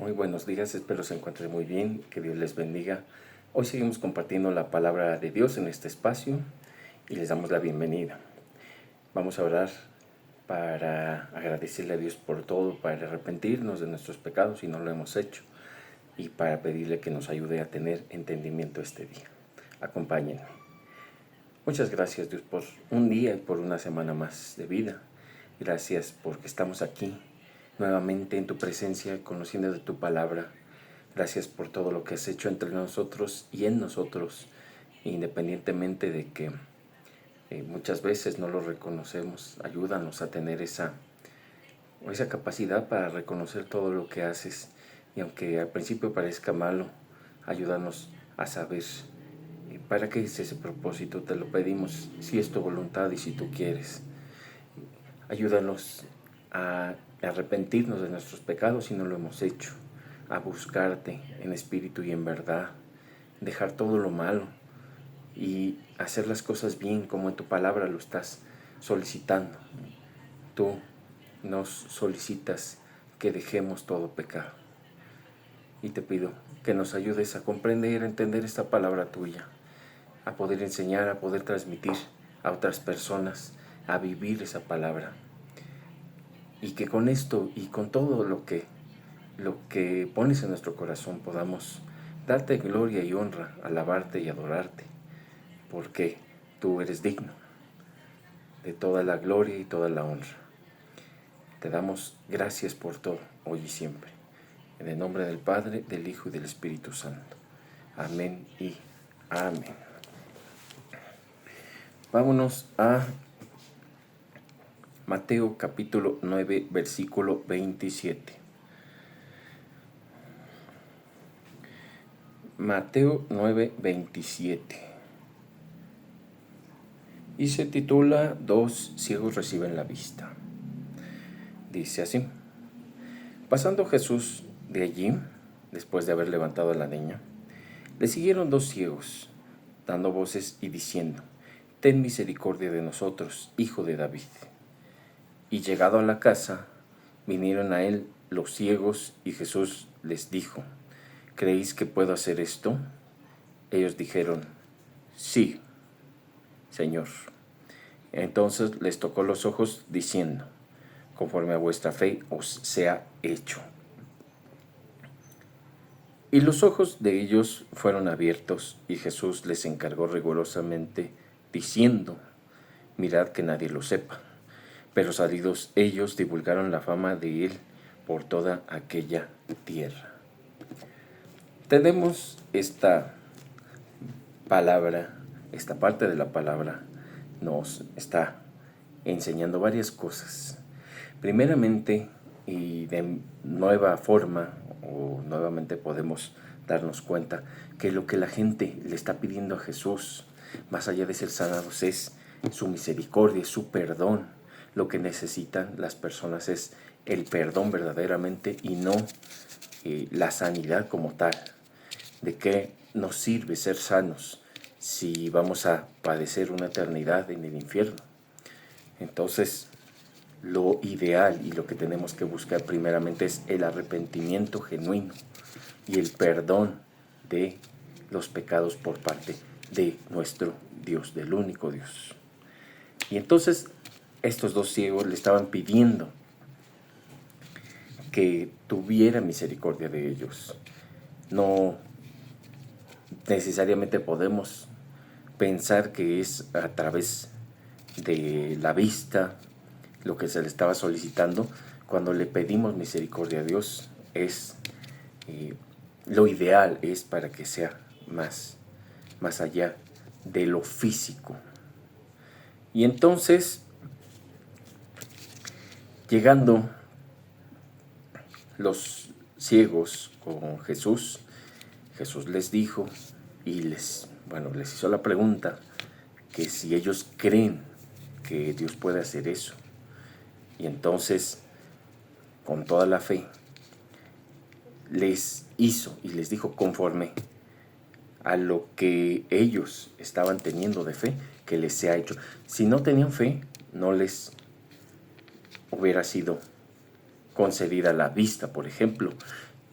Muy buenos días, espero se encuentren muy bien, que Dios les bendiga. Hoy seguimos compartiendo la palabra de Dios en este espacio y les damos la bienvenida. Vamos a orar para agradecerle a Dios por todo, para arrepentirnos de nuestros pecados si no lo hemos hecho y para pedirle que nos ayude a tener entendimiento este día. Acompáñenme. Muchas gracias, Dios, por un día y por una semana más de vida. Gracias porque estamos aquí nuevamente en tu presencia, conociendo de tu palabra. Gracias por todo lo que has hecho entre nosotros y en nosotros, independientemente de que muchas veces no lo reconocemos. Ayúdanos a tener esa capacidad para reconocer todo lo que haces, y aunque al principio parezca malo, ayúdanos a saber para qué es ese propósito. Te lo pedimos, si es tu voluntad y si tú quieres. Ayúdanos a arrepentirnos de nuestros pecados si no lo hemos hecho, a buscarte en espíritu y en verdad, dejar todo lo malo y hacer las cosas bien como en tu palabra lo estás solicitando. Tú nos solicitas que dejemos todo pecado. Y te pido que nos ayudes a comprender, a entender esta palabra tuya, a poder enseñar, a poder transmitir a otras personas, a vivir esa palabra. Y que con esto y con todo lo que pones en nuestro corazón podamos darte gloria y honra, alabarte y adorarte, porque tú eres digno de toda la gloria y toda la honra. Te damos gracias por todo, hoy y siempre. En el nombre del Padre, del Hijo y del Espíritu Santo. Amén y amén. Vámonos a Mateo capítulo 9, versículo 27. Mateo 9, 27. Y se titula Dos ciegos reciben la vista. Dice así: pasando Jesús de allí, después de haber levantado a la niña, le siguieron dos ciegos, dando voces y diciendo: ten misericordia de nosotros, hijo de David. Y llegado a la casa, vinieron a él los ciegos, y Jesús les dijo: ¿creéis que puedo hacer esto? Ellos dijeron: sí, Señor. Entonces les tocó los ojos, diciendo: conforme a vuestra fe os sea hecho. Y los ojos de ellos fueron abiertos, y Jesús les encargó rigurosamente, diciendo: mirad que nadie lo sepa. Pero salidos ellos divulgaron la fama de él por toda aquella tierra. Tenemos esta palabra, esta parte de la palabra nos está enseñando varias cosas. Primeramente, y de nueva forma, o nuevamente podemos darnos cuenta que lo que la gente le está pidiendo a Jesús, más allá de ser sanados, es su misericordia, su perdón. Lo que necesitan las personas es el perdón verdaderamente y no la sanidad como tal. ¿De qué nos sirve ser sanos si vamos a padecer una eternidad en el infierno? Entonces, lo ideal y lo que tenemos que buscar primeramente es el arrepentimiento genuino y el perdón de los pecados por parte de nuestro Dios, del único Dios. Y entonces estos dos ciegos le estaban pidiendo que tuviera misericordia de ellos. No necesariamente podemos pensar que es a través de la vista lo que se le estaba solicitando. Cuando le pedimos misericordia a Dios, es lo ideal es para que sea más allá de lo físico. Y entonces, llegando los ciegos con Jesús, Jesús les dijo y les hizo la pregunta que si ellos creen que Dios puede hacer eso. Y entonces, con toda la fe, les hizo y les dijo conforme a lo que ellos estaban teniendo de fe, que les sea hecho. Si no tenían fe, no les hubiera sido concedida la vista, por ejemplo.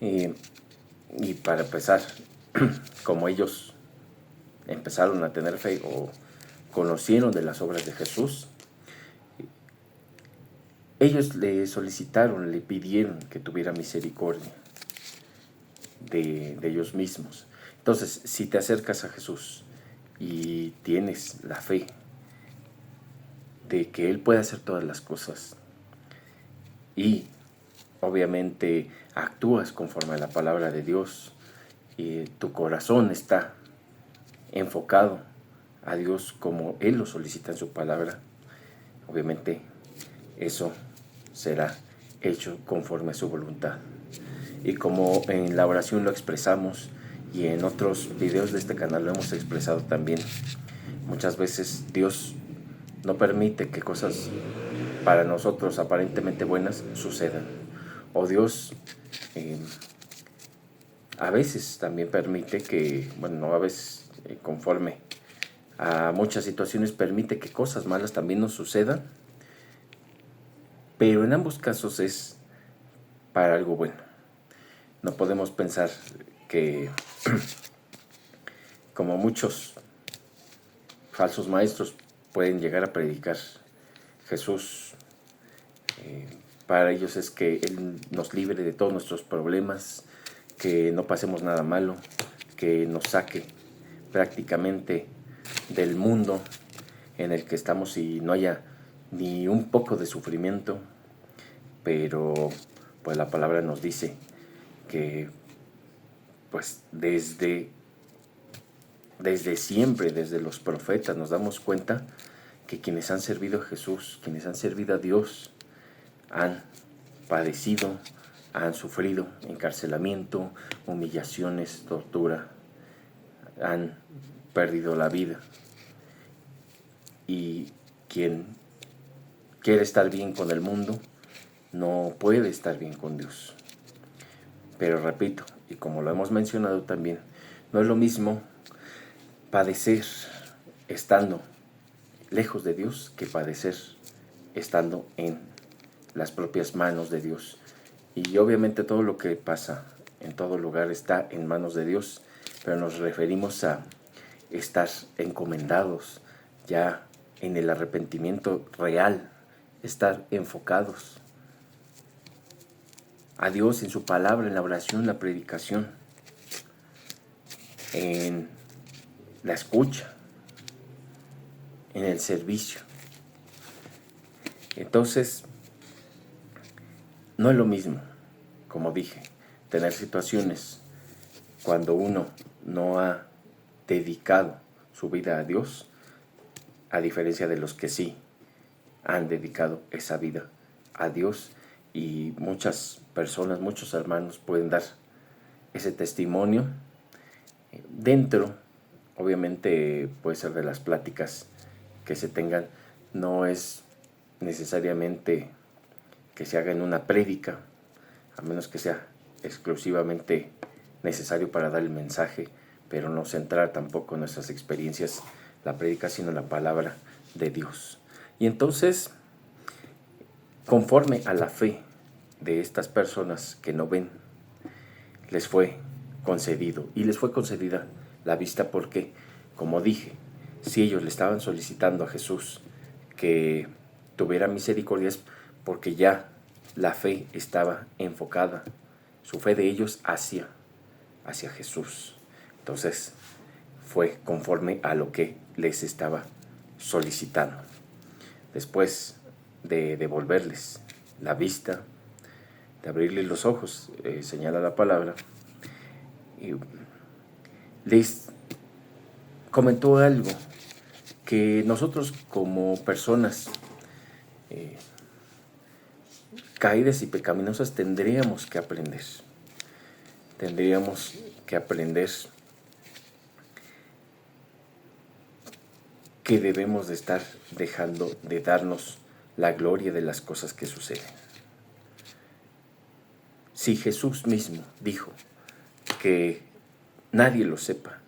Y, y para empezar, como ellos empezaron a tener fe o conocieron de las obras de Jesús, ellos le solicitaron, le pidieron que tuviera misericordia de ellos mismos. Entonces, si te acercas a Jesús y tienes la fe de que Él puede hacer todas las cosas y obviamente actúas conforme a la palabra de Dios y tu corazón está enfocado a Dios como Él lo solicita en su palabra, obviamente eso será hecho conforme a su voluntad. Y como en la oración lo expresamos y en otros videos de este canal lo hemos expresado también, muchas veces Dios no permite que cosas para nosotros aparentemente buenas sucedan. O Dios a veces también permite que, bueno, no a veces, conforme a muchas situaciones permite que cosas malas también nos sucedan, pero en ambos casos es para algo bueno. No podemos pensar que, como muchos falsos maestros pueden llegar a predicar, Jesús, para ellos es que Él nos libre de todos nuestros problemas, que no pasemos nada malo, que nos saque prácticamente del mundo en el que estamos y no haya ni un poco de sufrimiento, pero pues la palabra nos dice que pues desde siempre, desde los profetas, nos damos cuenta que quienes han servido a Jesús, quienes han servido a Dios, han padecido, han sufrido encarcelamiento, humillaciones, tortura, han perdido la vida. Y quien quiere estar bien con el mundo, no puede estar bien con Dios. Pero repito, y como lo hemos mencionado también, no es lo mismo padecer estando lejos de Dios que padecer estando en las propias manos de Dios. Y obviamente todo lo que pasa en todo lugar está en manos de Dios, pero nos referimos a estar encomendados ya en el arrepentimiento real, estar enfocados a Dios en su palabra, en la oración, en la predicación, en la escucha, en el servicio. Entonces, no es lo mismo, como dije, tener situaciones cuando uno no ha dedicado su vida a Dios, a diferencia de los que sí han dedicado esa vida a Dios. Y muchas personas, muchos hermanos pueden dar ese testimonio dentro, obviamente puede ser de las pláticas que se tengan, no es necesariamente que se haga en una prédica, a menos que sea exclusivamente necesario para dar el mensaje, pero no centrar tampoco en nuestras experiencias la prédica, sino la palabra de Dios. Y entonces, conforme a la fe de estas personas que no ven, les fue concedido, y les fue concedida la vista porque, como dije, si ellos le estaban solicitando a Jesús que tuviera misericordia, es porque ya la fe estaba enfocada, su fe de ellos hacia Jesús. Entonces fue conforme a lo que les estaba solicitando. Después de devolverles la vista, de abrirles los ojos, señala la palabra, y les comentó algo que nosotros como personas caídas y pecaminosas tendríamos que aprender. Tendríamos que aprender que debemos de estar dejando de darnos la gloria de las cosas que suceden. Si Jesús mismo dijo que nadie lo sepa,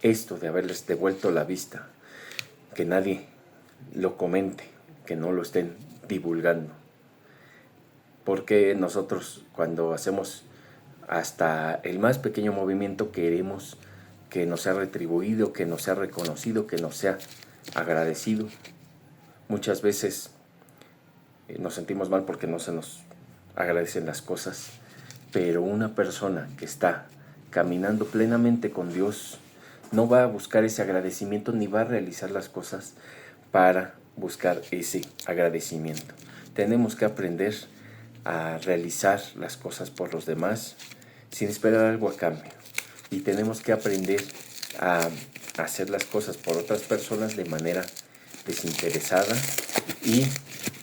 esto de haberles devuelto la vista, que nadie lo comente, que no lo estén divulgando, porque nosotros cuando hacemos hasta el más pequeño movimiento queremos que nos sea retribuido, que nos sea reconocido, que nos sea agradecido. Muchas veces nos sentimos mal porque no se nos agradecen las cosas, pero una persona que está caminando plenamente con Dios no va a buscar ese agradecimiento ni va a realizar las cosas para buscar ese agradecimiento. Tenemos que aprender a realizar las cosas por los demás sin esperar algo a cambio. Y tenemos que aprender a hacer las cosas por otras personas de manera desinteresada y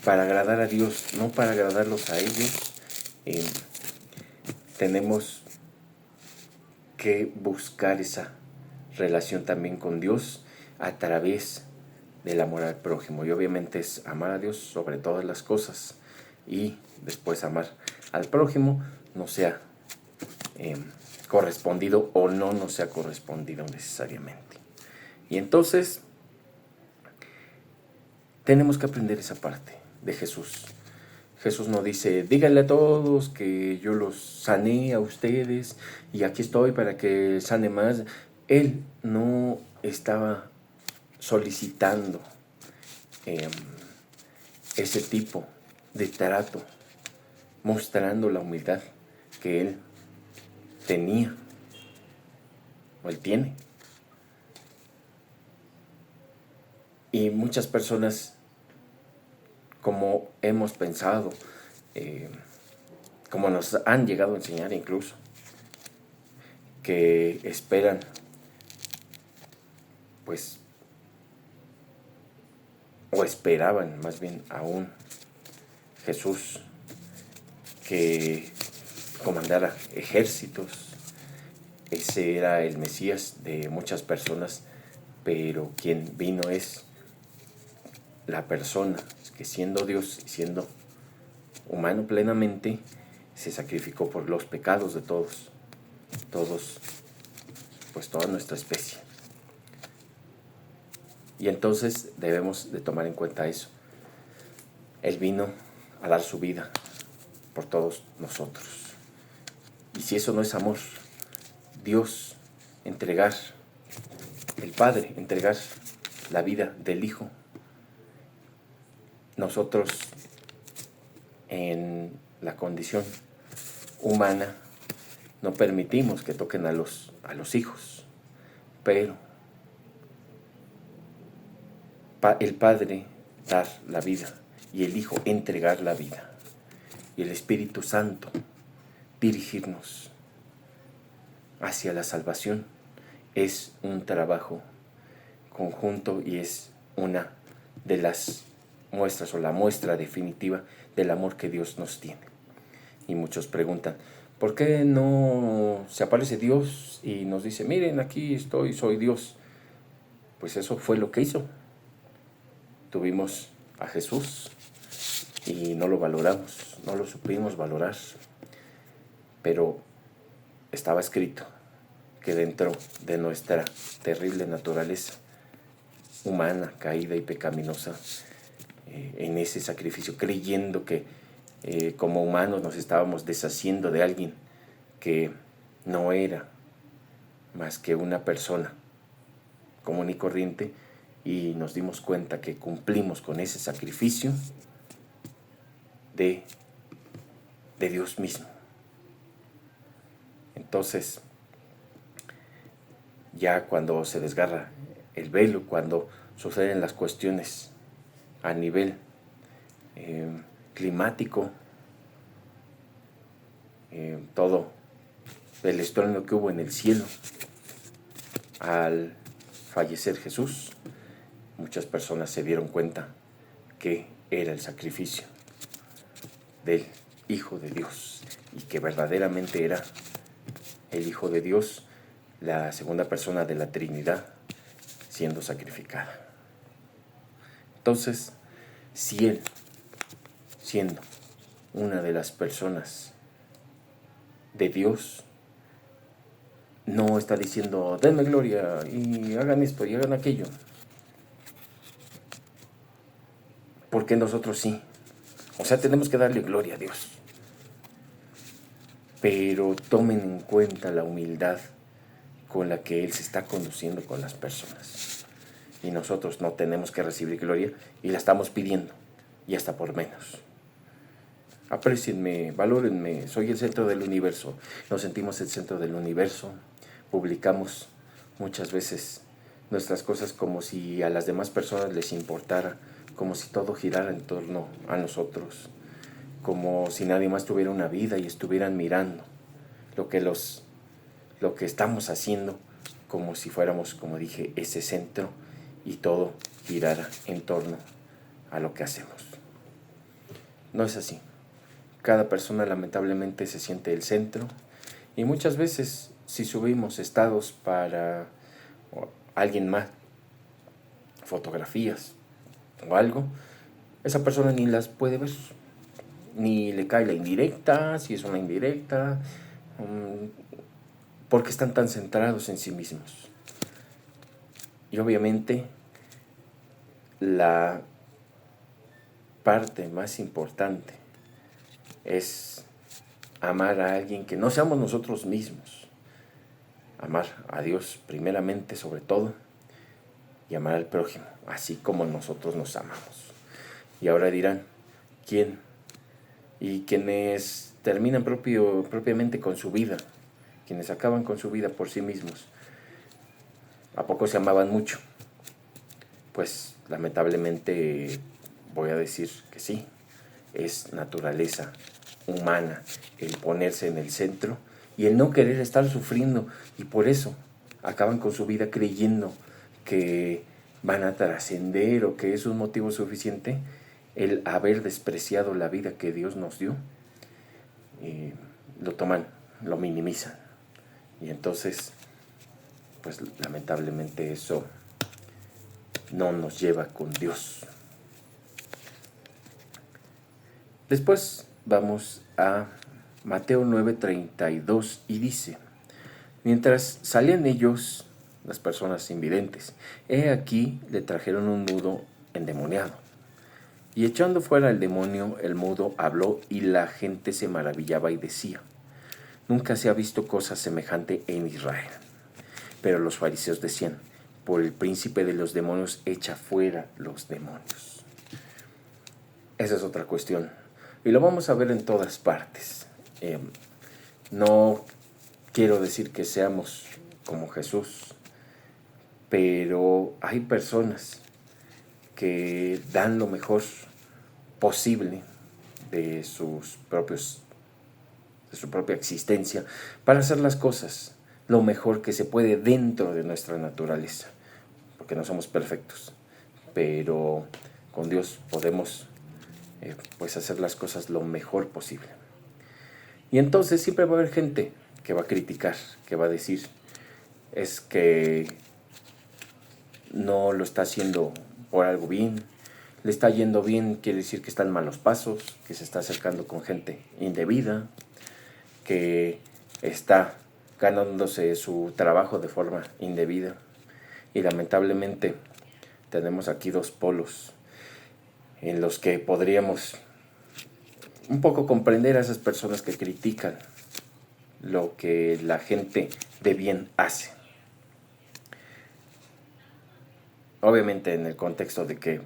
para agradar a Dios, no para agradarlos a ellos. Tenemos que buscar esa relación también con Dios a través del amor al prójimo. Y obviamente es amar a Dios sobre todas las cosas y después amar al prójimo, no sea correspondido o no nos sea correspondido necesariamente. Y entonces tenemos que aprender esa parte de Jesús. Jesús no dice, díganle a todos que yo los sané a ustedes y aquí estoy para que sane más. Él no estaba solicitando ese tipo de trato, mostrando la humildad que él tenía o él tiene. Y muchas personas, como hemos pensado, como nos han llegado a enseñar incluso, que esperan, pues, o esperaban más bien a un Jesús que comandara ejércitos. Ese era el Mesías de muchas personas, pero quien vino es la persona que siendo Dios y siendo humano plenamente, se sacrificó por los pecados de todos, pues toda nuestra especie. Y entonces debemos de tomar en cuenta eso. Él vino a dar su vida por todos nosotros. Y si eso no es amor, Dios entregar, el Padre entregar la vida del Hijo, nosotros en la condición humana no permitimos que toquen a los hijos, pero el Padre dar la vida y el Hijo entregar la vida y el Espíritu Santo dirigirnos hacia la salvación es un trabajo conjunto y es una de las muestras o la muestra definitiva del amor que Dios nos tiene. Y muchos preguntan, ¿por qué no se aparece Dios y nos dice, miren, aquí estoy, soy Dios? Pues eso fue lo que hizo. Tuvimos a Jesús y no lo valoramos, no lo supimos valorar. Pero estaba escrito que dentro de nuestra terrible naturaleza humana, caída y pecaminosa, en ese sacrificio, creyendo que como humanos nos estábamos deshaciendo de alguien que no era más que una persona común y corriente, y nos dimos cuenta que cumplimos con ese sacrificio de Dios mismo. Entonces, ya cuando se desgarra el velo, cuando suceden las cuestiones a nivel climático, todo el estruendo que hubo en el cielo al fallecer Jesús, muchas personas se dieron cuenta que era el sacrificio del Hijo de Dios y que verdaderamente era el Hijo de Dios, la segunda persona de la Trinidad, siendo sacrificada. Entonces, si Él, siendo una de las personas de Dios, no está diciendo, denme gloria y hagan esto y hagan aquello, porque nosotros sí. O sea, tenemos que darle gloria a Dios. pero tomen en cuenta la humildad con la que Él se está conduciendo con las personas. Y nosotros no tenemos que recibir gloria y la estamos pidiendo, y hasta por menos. Aprécienme, valórenme, soy el centro del universo. Nos sentimos el centro del universo. Publicamos muchas veces nuestras cosas como si a las demás personas les importara, como si todo girara en torno a nosotros, como si nadie más tuviera una vida y estuvieran mirando lo que estamos haciendo, como si fuéramos, como dije, ese centro y todo girara en torno a lo que hacemos. No es así. Cada persona lamentablemente se siente el centro y muchas veces si subimos estados para alguien más, fotografías o algo, esa persona ni las puede ver, ni le cae la indirecta, si es una indirecta, porque están tan centrados en sí mismos. Y obviamente la parte más importante es amar a alguien que no seamos nosotros mismos. Amar a Dios primeramente sobre todo y amar al prójimo, así como nosotros nos amamos. Y ahora dirán, ¿quién? Y quienes terminan propiamente con su vida, quienes acaban con su vida por sí mismos, ¿a poco se amaban mucho? Pues lamentablemente voy a decir que sí, es naturaleza humana el ponerse en el centro y el no querer estar sufriendo, y por eso acaban con su vida creyendo que van a trascender o que es un motivo suficiente el haber despreciado la vida que Dios nos dio. Y lo toman, lo minimizan, y entonces pues lamentablemente eso no nos lleva con Dios. Después vamos a Mateo 9:32 y dice: mientras salían ellos, las personas invidentes, he aquí le trajeron un mudo endemoniado. Y echando fuera el demonio, el mudo habló y la gente se maravillaba y decía: nunca se ha visto cosa semejante en Israel. Pero los fariseos decían: por el príncipe de los demonios echa fuera los demonios. Esa es otra cuestión. Y lo vamos a ver en todas partes. No quiero decir que seamos como Jesús, pero hay personas que dan lo mejor posible de su propia existencia para hacer las cosas lo mejor que se puede dentro de nuestra naturaleza, porque no somos perfectos, pero con Dios podemos pues hacer las cosas lo mejor posible. Y entonces siempre va a haber gente que va a criticar, que va a decir: es que no lo está haciendo por algo bien, le está yendo bien, quiere decir que está en malos pasos, que se está acercando con gente indebida, que está ganándose su trabajo de forma indebida. Y lamentablemente tenemos aquí dos polos en los que podríamos un poco comprender a esas personas que critican lo que la gente de bien hace. Obviamente en el contexto de que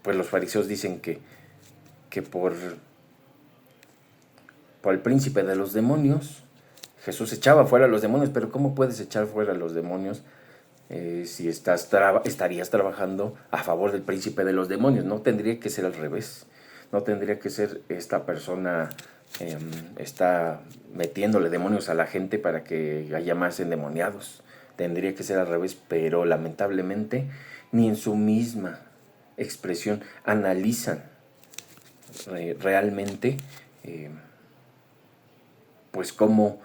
pues los fariseos dicen que por el príncipe de los demonios Jesús echaba fuera a los demonios, pero ¿cómo puedes echar fuera a los demonios si estarías trabajando a favor del príncipe de los demonios? No tendría que ser al revés. No tendría que ser esta persona está metiéndole demonios a la gente para que haya más endemoniados. Tendría que ser al revés, pero lamentablemente ni en su misma expresión analizan realmente pues cómo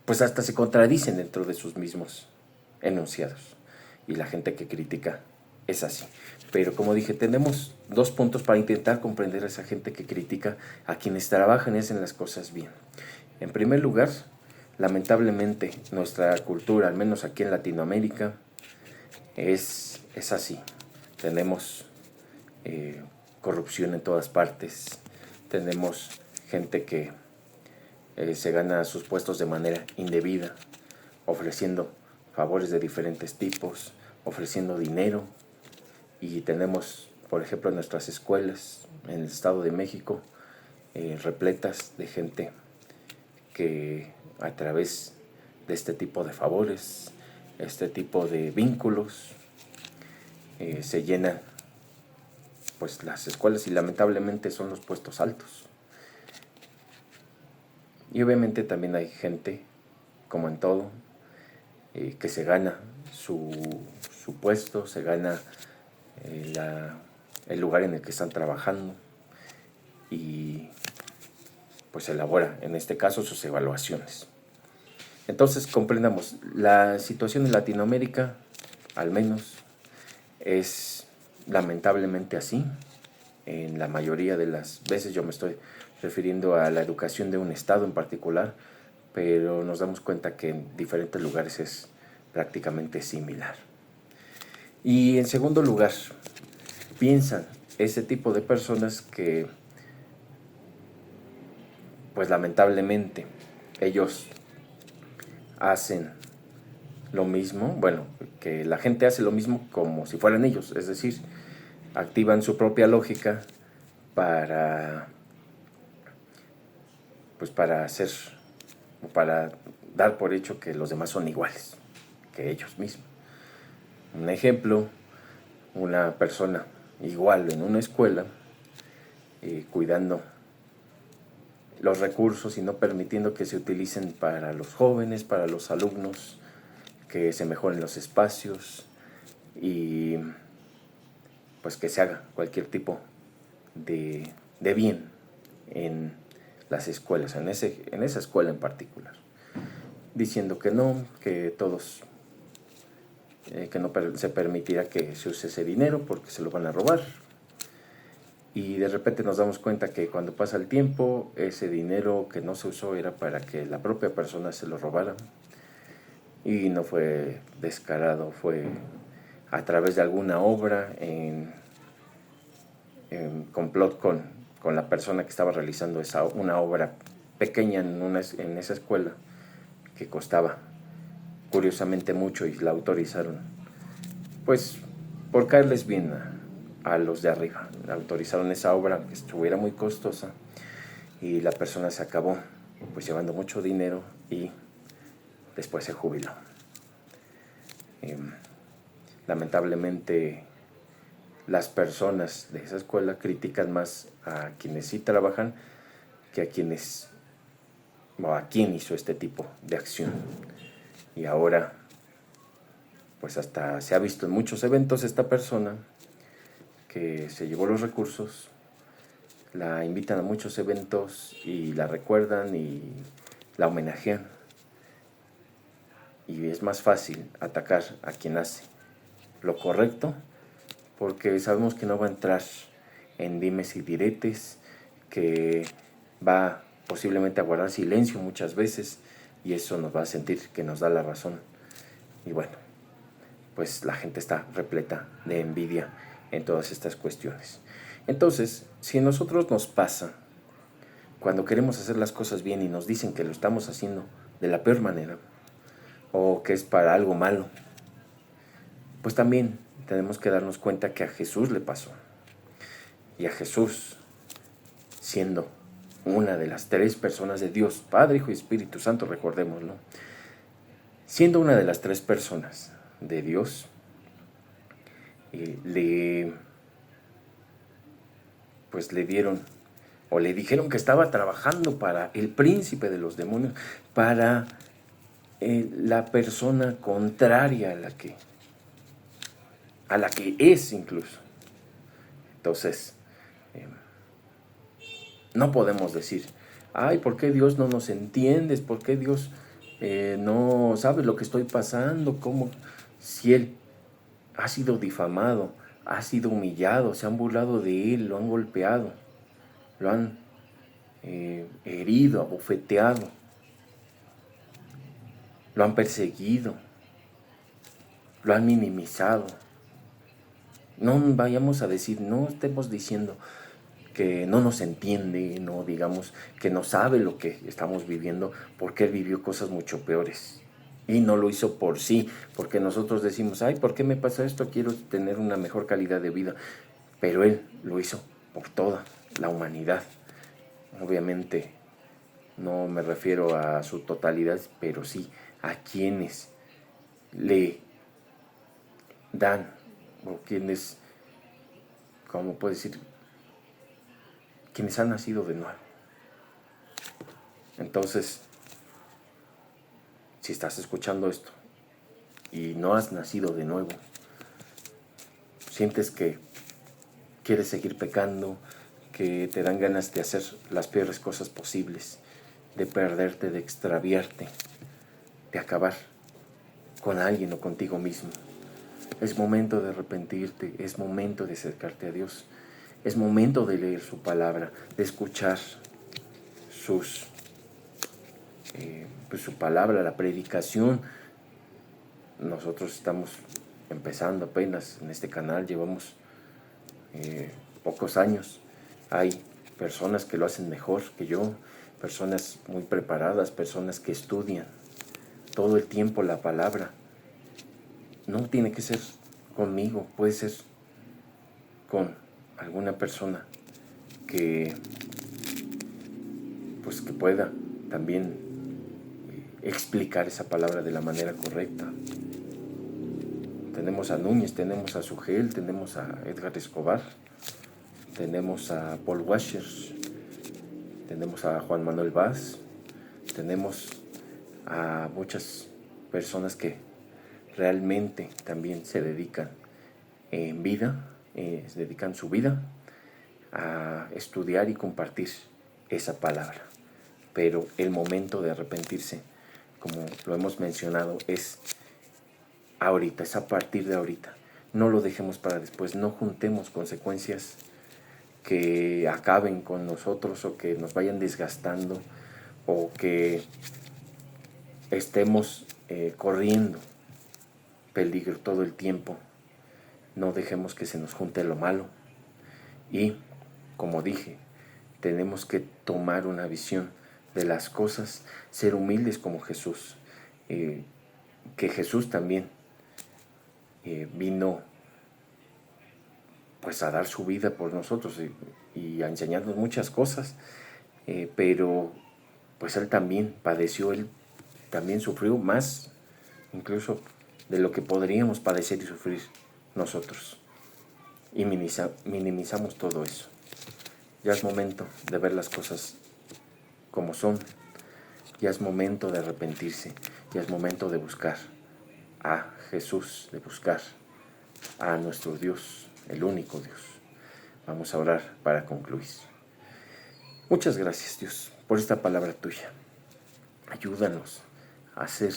pues hasta se contradicen dentro de sus mismos enunciados. Y la gente que critica es así. Pero como dije, tenemos dos puntos para intentar comprender a esa gente que critica a quienes trabajan y hacen las cosas bien. En primer lugar, lamentablemente nuestra cultura, al menos aquí en Latinoamérica, es así. Tenemos corrupción en todas partes, tenemos gente que se gana sus puestos de manera indebida, ofreciendo favores de diferentes tipos, ofreciendo dinero. Y tenemos, por ejemplo, nuestras escuelas en el Estado de México, repletas de gente que a través de este tipo de favores, este tipo de vínculos, se llenan pues las escuelas, y lamentablemente son los puestos altos. Y obviamente también hay gente, como en todo, que se gana su puesto, se gana el lugar en el que están trabajando, y pues elabora, en este caso, sus evaluaciones. Entonces comprendamos, la situación en Latinoamérica, al menos, es lamentablemente así. En la mayoría de las veces yo me estoy refiriendo a la educación de un estado en particular, pero nos damos cuenta que en diferentes lugares es prácticamente similar. Y en segundo lugar, piensan ese tipo de personas que, pues lamentablemente, ellos hacen lo mismo, bueno, que la gente hace lo mismo como si fueran ellos, es decir, activan su propia lógica para, pues para hacer, para dar por hecho que los demás son iguales que ellos mismos. Un ejemplo, una persona igual en una escuela, cuidando los recursos y no permitiendo que se utilicen para los jóvenes, para los alumnos, que se mejoren los espacios y pues que se haga cualquier tipo de bien en las escuelas, en esa escuela en particular, diciendo que no, que todos, que no se permitirá que se use ese dinero porque se lo van a robar. Y de repente nos damos cuenta que cuando pasa el tiempo, ese dinero que no se usó era para que la propia persona se lo robara. Y no fue descarado, fue a través de alguna obra, en complot con la persona que estaba realizando una obra pequeña en esa escuela, que costaba curiosamente mucho, y la autorizaron, pues por caerles bien a los de arriba. Autorizaron esa obra que estuviera muy costosa, y la persona se acabó pues llevando mucho dinero y después se jubiló. Lamentablemente las personas de esa escuela critican más a quienes sí trabajan que a quienes, o a quien hizo este tipo de acción. Y ahora pues hasta se ha visto en muchos eventos esta persona que se llevó los recursos, la invitan a muchos eventos y la recuerdan y la homenajean. Y es más fácil atacar a quien hace lo correcto, porque sabemos que no va a entrar en dimes y diretes, que va posiblemente a guardar silencio muchas veces, y eso nos va a sentir que nos da la razón. Y bueno, pues la gente está repleta de envidia en todas estas cuestiones. Entonces, si a nosotros nos pasa, cuando queremos hacer las cosas bien y nos dicen que lo estamos haciendo de la peor manera, o que es para algo malo, pues también tenemos que darnos cuenta que a Jesús le pasó. Y a Jesús, siendo una de las tres personas de Dios, Padre, Hijo y Espíritu Santo, recordémoslo, siendo una de las tres personas de Dios, le dieron, o le dijeron que estaba trabajando para el príncipe de los demonios, para la persona contraria a la que es incluso. Entonces, no podemos decir, ay, ¿por qué Dios no nos entiendes? ¿Por qué Dios no sabe lo que estoy pasando? ¿Cómo? Si Él ha sido difamado, ha sido humillado, se han burlado de Él, lo han golpeado, lo han herido, abofeteado, lo han perseguido, lo han minimizado. No vayamos a decir, no estemos diciendo que no nos entiende, no digamos que no sabe lo que estamos viviendo, porque Él vivió cosas mucho peores. Y no lo hizo por sí, porque nosotros decimos, ay, ¿por qué me pasa esto? Quiero tener una mejor calidad de vida. Pero Él lo hizo por toda la humanidad. Obviamente no me refiero a su totalidad, pero sí a quienes le dan, o quienes, ¿cómo puedo decir? Quienes han nacido de nuevo. Entonces, si estás escuchando esto y no has nacido de nuevo, sientes que quieres seguir pecando, que te dan ganas de hacer las peores cosas posibles, de perderte, de extraviarte, de acabar con alguien o contigo mismo. Es momento de arrepentirte, es momento de acercarte a Dios, es momento de leer su palabra, de escuchar su palabra, la predicación. Nosotros estamos empezando apenas en este canal, llevamos pocos años. Hay personas que lo hacen mejor que yo, personas muy preparadas, personas que estudian todo el tiempo la palabra. No tiene que ser conmigo, puede ser con alguna persona que pues que pueda también explicar esa palabra de la manera correcta. Tenemos a Núñez, tenemos a Sugel, tenemos a Edgar Escobar, tenemos a Paul Washer, tenemos a Juan Manuel Vaz, tenemos a muchas personas que realmente también se dedican en vida, se dedican su vida a estudiar y compartir esa palabra. Pero el momento de arrepentirse, como lo hemos mencionado, es ahorita, es a partir de ahorita. No lo dejemos para después, no juntemos consecuencias que acaben con nosotros o que nos vayan desgastando o que estemos corriendo peligro todo el tiempo. No dejemos que se nos junte lo malo. Y, como dije, tenemos que tomar una visión de las cosas, ser humildes como Jesús. Que Jesús también vino pues a dar su vida por nosotros y a enseñarnos muchas cosas, pero pues Él también padeció, Él también sufrió más incluso de lo que podríamos padecer y sufrir nosotros. Y minimizamos todo eso. Ya es momento de ver las cosas como son. Ya es momento de arrepentirse. Ya es momento de buscar a Jesús, de buscar a nuestro Dios, el único Dios. Vamos a orar para concluir. Muchas gracias, Dios, por esta palabra tuya. Ayúdanos a ser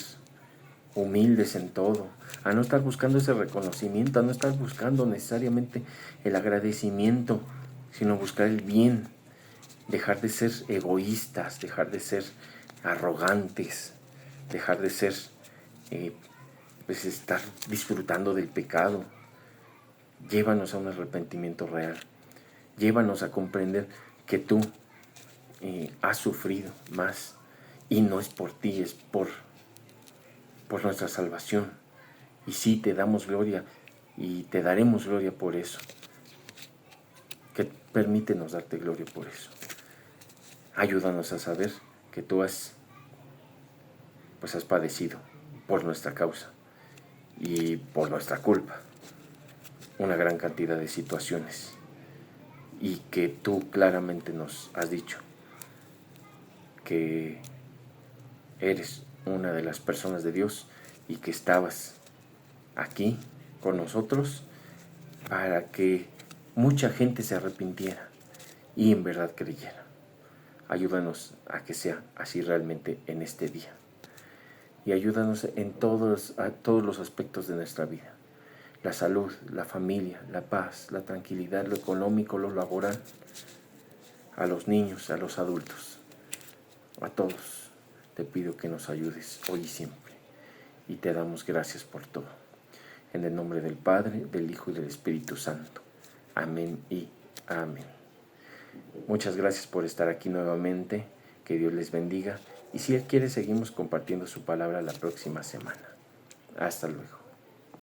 humildes en todo, a no estar buscando ese reconocimiento, a no estar buscando necesariamente el agradecimiento, sino buscar el bien, dejar de ser egoístas, dejar de ser arrogantes, dejar de ser, pues estar disfrutando del pecado. Llévanos a un arrepentimiento real, llévanos a comprender que tú has sufrido más y no es por ti, es por nuestra salvación. Y sí, te damos gloria y te daremos gloria por eso. Que permítenos darte gloria por eso. Ayúdanos a saber que tú has padecido por nuestra causa y por nuestra culpa una gran cantidad de situaciones, y que tú claramente nos has dicho que eres una de las personas de Dios y que estabas aquí con nosotros para que mucha gente se arrepintiera y en verdad creyera. Ayúdanos a que sea así realmente en este día. Y ayúdanos en todos los aspectos de nuestra vida. La salud, la familia, la paz, la tranquilidad, lo económico, lo laboral, a los niños, a los adultos, a todos. Te pido que nos ayudes hoy y siempre. Y te damos gracias por todo. En el nombre del Padre, del Hijo y del Espíritu Santo. Amén y amén. Muchas gracias por estar aquí nuevamente. Que Dios les bendiga. Y si Él quiere, seguimos compartiendo su palabra la próxima semana. Hasta luego.